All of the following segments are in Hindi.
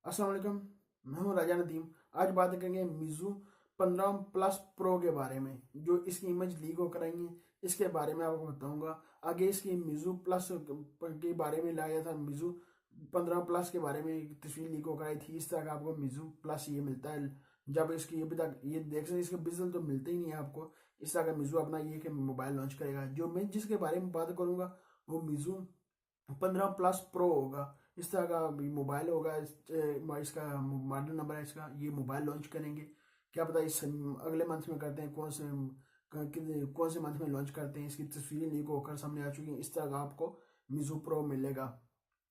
अस्सलाम वालेकुम। मैं हूं राजा नदीम। आज बात करेंगे मिज़ू 15 प्लस प्रो के बारे में। जो इसकी इमेज लीक होकर आई है इसके बारे में आपको बताऊंगा। आगे इसकी मिज़ू प्लस के बारे में लाया था। मिज़ू 15 प्लस के बारे में एक तस्वीर लीक होकर आई थी। इस तरह का आपको मिज़ू प्लस ये मिलता है। जब इसकी अभी तक ये देख सकते इसके बिजल तो मिलते ही नहीं है आपको। इस तरह का मिज़ू अपना ये कि मोबाइल लॉन्च करेगा। जो मैं जिसके बारे में बात करूंगा वो मिज़ू 15 प्लस प्रो होगा। इस तरह का मोबाइल होगा। इसका मॉडल नंबर है इसका। ये मोबाइल लॉन्च करेंगे। क्या पता इस अगले मंथ में करते हैं। कौन से मंथ में लॉन्च करते हैं। इसकी तस्वीरें लीक होकर सामने आ चुकी हैं। इस तरह का आपको मिज़ू प्रो मिलेगा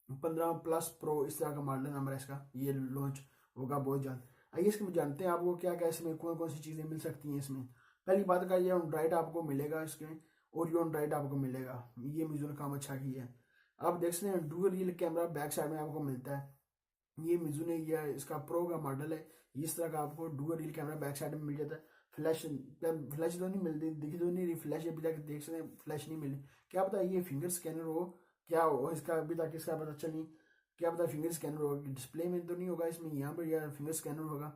15 प्लस प्रो। इस तरह का मॉडल नंबर है इसका। ये लॉन्च होगा बहुत जल्द। आइए इसमें जानते हैं आपको क्या क्या इसमें कौन कौन सी चीज़ें मिल सकती हैं। इसमें पहली बात का ये एंड्रॉइड आपको मिलेगा। इसमें ओरियो एंड्रॉइड आपको मिलेगा। ये मिज़ू ने काम अच्छा किया है। आप देख सकते हैं dual real camera back side में आपको मिलता है। ये मिज़ू ने यह इसका प्रो का मॉडल है। इस तरह का आपको dual real camera back side में मिल जाता है। फ्लैश फ्लैश तो नहीं मिलती, दिखी तो नहीं रही फ्लैश। अभी तक देख सकते हैं फ्लैश नहीं मिली। क्या पता ये फिंगर स्कैनर हो, क्या हो इसका अभी तक इसका पता चल नहीं। क्या पता फिंगर स्कैनर होगा। डिस्प्ले में तो नहीं होगा इसमें, यहाँ पर यह फिंगर स्कैनर होगा।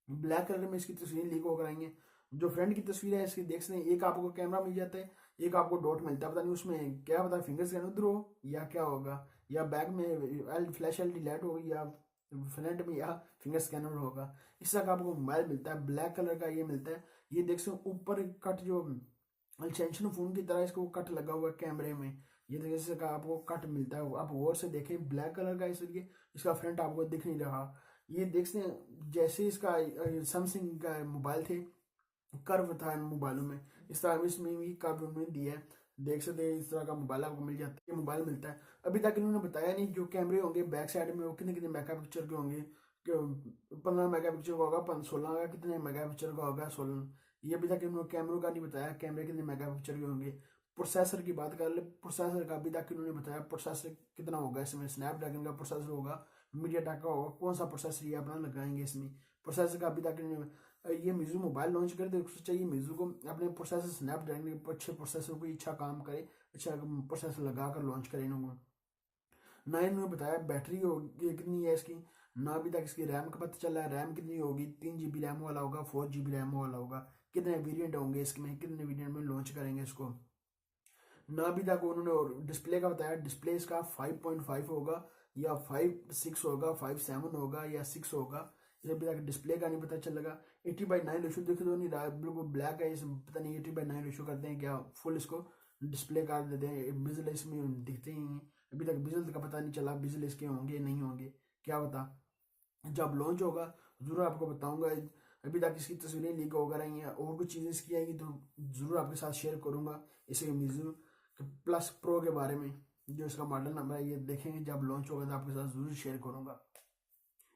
ब्लैक कलर में इसकी तस्वीरें लीक होकर आई हैं। जो फ्रंट की तस्वीर है इसकी देख सकते हैं। एक आपको कैमरा मिल जाता है, एक आपको डॉट मिलता है। पता नहीं उसमें क्या पता फिंगर स्कैन उधर हो या क्या होगा, या बैक में फ्लैश एलईडी लाइट होगी, या फ्रंट में या फिंगर स्कैनर होगा। इस तरह का आपको मोबाइल मिलता है। ब्लैक कलर का ये मिलता है। ये देख सकते हैं ऊपर कट जो एक्सटेंशन फोन की तरह इसको कट लगा हुआ है कैमरे में। ये जैसे का आपको कट मिलता है। आप गौर से देखें ब्लैक कलर का इसलिए इसका फ्रंट आपको दिख नहीं रहा। ये देखते हैं जैसे इसका सैमसंग का मोबाइल थे कर्व था इन मोबाइलों में, इस तरह इसमें भी कर्व उन्होंने दिया है। देख सकते हैं इस तरह का मोबाइल आपको मिल जाता है। ये मोबाइल मिलता है। अभी तक इन्होंने बताया नहीं जो कैमरे होंगे बैक साइड में वो कितने कितने मेगा पिक्चर के होंगे। 15 मेगा पिक्चर का होगा, 16 का कितने मेगा पिक्चर का होगा, 16। ये अभी तक इन्होंने कैमरों का नहीं बताया कैमरे कितने मेगा पिक्चर के होंगे। प्रोसेसर की बात कर ले, प्रोसेसर का अभी तक इन्होंने बताया प्रोसेसर कितना होगा। इसमें स्नैपड्रैगन का प्रोसेसर होगा, मीडियाटेक का होगा। कौन सा प्रोसेसर ये अपना लगाएंगे इसमें, प्रोसेसर का अभी तक इन्होंने। ये मिज़ू मोबाइल लॉन्च करे तो चाहिए मिज़ू को अपने प्रोसेसर स्नैपड्रैगन के अच्छे प्रोसेसर को अच्छा काम करे, अच्छा प्रोसेसर लगा कर लॉन्च करे इन्होंने। ना इन्होंने बताया बैटरी होगी कितनी है इसकी, ना अभी तक इसकी रैम का पता चला है। रैम कितनी होगी, 3 GB रैम वाला होगा, 4 GB रैम वाला होगा। कितने वेरिएंट होंगे इसमें, कितने वेरिएंट में लॉन्च करेंगे इसको, ना अभी तक उन्होंने डिस्प्ले का बताया। डिस्प्ले इसका 5.5 होगा या 5.6 होगा, 5.7 होगा या 6 होगा। इसे अभी तक डिस्प्ले का नहीं पता चलेगा। 80:9 रेशो दिख तो नहीं रहा, बिल्कुल ब्लैक है। इस पता नहीं 80:9 रेशो करते हैं क्या, फुल इसको डिस्प्ले कर देते हैं। बिजल इसमें दिखते ही हैं। अभी तक बिजल का पता नहीं चला, बिजल इसके होंगे नहीं होंगे क्या पता। जब लॉन्च होगा जरूर आपको बताऊंगा। अभी तक इसकी तस्वीरें लीक होकर रही हैं, और कुछ चीज़ें इसकी आएगी तो जरूर आपके साथ शेयर करूंगा। इसे मिज़ू प्लस प्रो के बारे में जो इसका मॉडल नंबर है ये देखेंगे जब लॉन्च होगा तो आपके साथ जरूर शेयर करूंगा।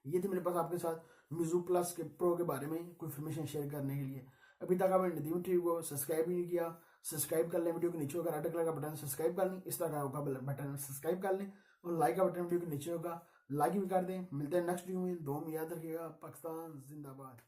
ये थे मेरे पास आपके साथ मिज़ू प्लस के प्रो के बारे में कोई इन्फॉर्मेशन शेयर करने के लिए। अभी तक आपने नदीम टीवी को सब्सक्राइब नहीं किया, सब्सक्राइब कर लें। वीडियो के नीचे होगा रेड कलर का बटन, सब्सक्राइब कर लें। इस तरह का होगा बटन, सब्सक्राइब कर लें। और लाइक का बटन वीडियो के नीचे होगा, लाइक भी कर दें। मिलते हैं नेक्स्ट वीडियो में। दो में याद रखिएगा। पाकिस्तान जिंदाबाद।